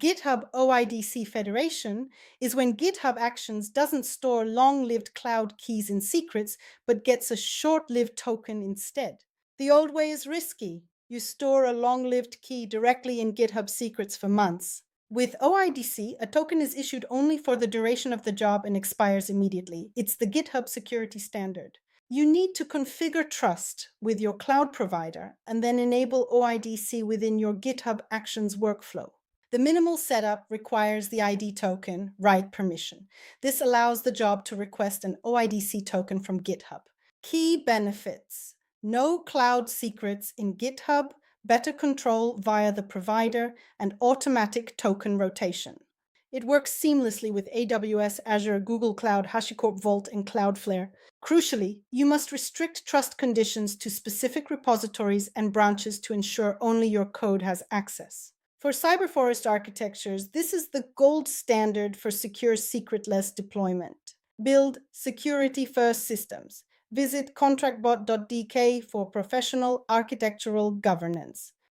GitHub OIDC Federation is when GitHub Actions doesn't store long-lived cloud keys in secrets, but gets a short-lived token instead. The old way is risky. You store a long-lived key directly in GitHub secrets for months. With OIDC, a token is issued only for the duration of the job and expires immediately. It's the GitHub security standard. You need to configure trust with your cloud provider and then enable OIDC within your GitHub Actions workflow. The minimal setup requires the ID token, write permission. This allows the job to request an OIDC token from GitHub. Key benefits: no cloud secrets in GitHub, better control via the provider, and automatic token rotation. It works seamlessly with AWS, Azure, Google Cloud, HashiCorp Vault, and Cloudflare. Crucially, you must restrict trust conditions to specific repositories and branches to ensure only your code has access. For cyberforest architectures, this is the gold standard for secure secretless deployment. Build security-first systems. Visit contractbot.dk for professional architectural governance.